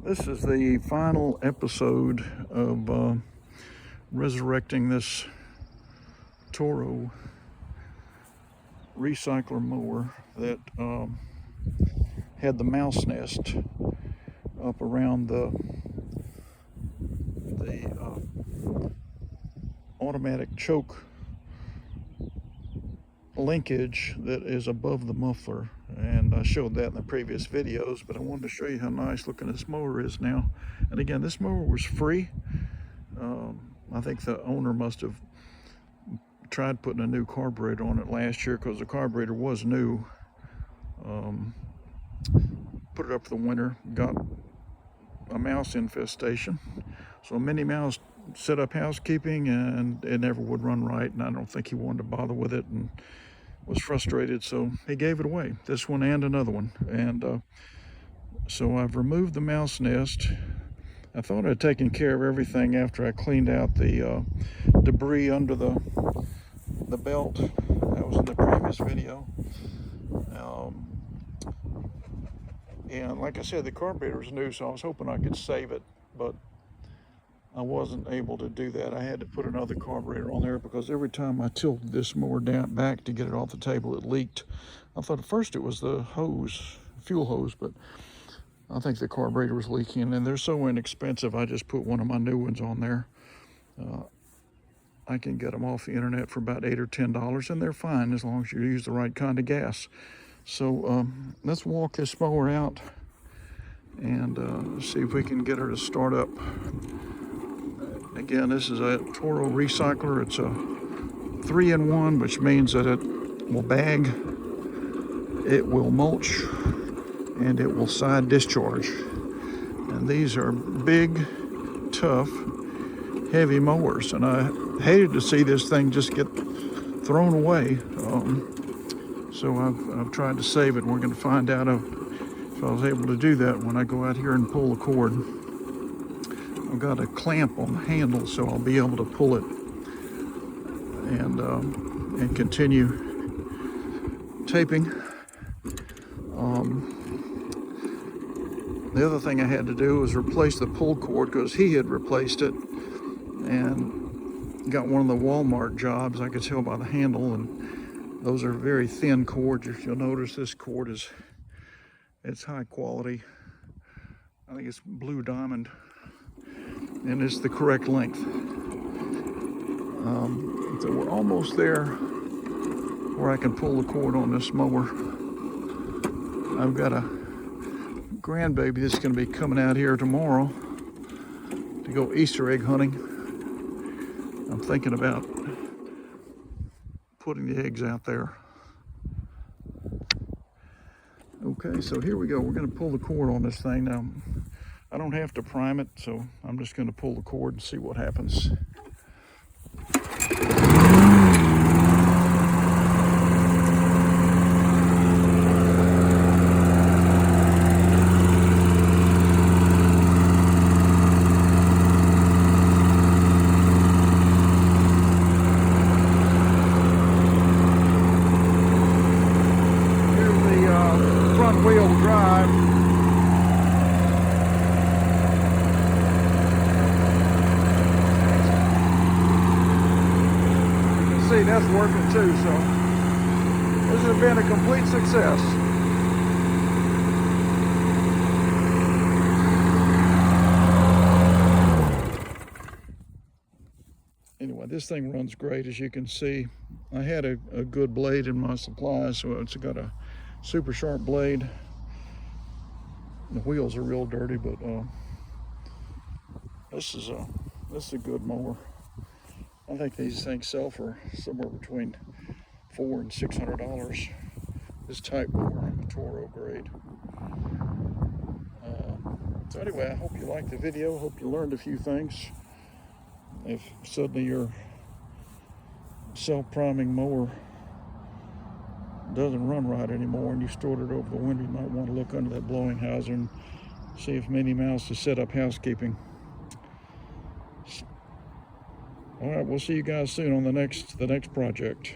This is the final episode of resurrecting this Toro recycler mower that had the mouse nest up around the automatic choke linkage that is above the muffler, and I showed that in the previous videos, but I wanted to show you how nice looking this mower is now. And again, this mower was free. I think the owner must have tried putting a new carburetor on it last year because the carburetor was new. Put it up for the winter, got a mouse infestation, so Minnie Mouse set up housekeeping and it never would run right, and I don't think he wanted to bother with it and was frustrated, so he gave it away, this one and another one. And so I've removed the mouse nest. I thought I'd taken care of everything after I cleaned out the debris under the belt. That was in the previous video. And like I said, the carburetor is new, so I was hoping I could save it, but I wasn't able to do that. I had to put another carburetor on there because every time I tilted this mower down back to get it off the table, it leaked. I thought at first it was the hose, fuel hose, but I think the carburetor was leaking, and they're so inexpensive, I just put one of my new ones on there. I can get them off the internet for about $8 or $10, and they're fine as long as you use the right kind of gas. So let's walk this mower out and see if we can get her to start up. Again, this is a Toro recycler. It's a 3-in-1, which means that it will bag, it will mulch, and it will side discharge. And these are big, tough, heavy mowers. And I hated to see this thing just get thrown away. So I've tried to save it, and we're going to find out if I was able to do that when I go out here and pull the cord. I've got a clamp on the handle, so I'll be able to pull it and continue taping. The other thing I had to do was replace the pull cord because he had replaced it and got one of the Walmart jobs. I could tell by the handle, and those are very thin cords. If you'll notice, this cord it's high quality. I think it's blue diamond, and it's the correct length. So we're almost there where I can pull the cord on this mower. I've got a grandbaby that's going to be coming out here tomorrow to go Easter egg hunting. I'm thinking about putting the eggs out there. Okay, so here we go. We're going to pull the cord on this thing. Now, I don't have to prime it, so I'm just going to pull the cord and see what happens. Here's the front wheel drive. See, that's working too, so this has been a complete success. Anyway, this thing runs great, as you can see. I had a good blade in my supply, so it's got a super sharp blade. The wheels are real dirty, but this is a good mower. I think these things sell for somewhere between $400 and $600. This type mower, Toro grade. So anyway, I hope you liked the video. Hope you learned a few things. If suddenly your self-priming mower doesn't run right anymore and you stored it over the winter, you might want to look under that blowing houser and see if Minnie Mouse has set up housekeeping. All right, we'll see you guys soon on the next project.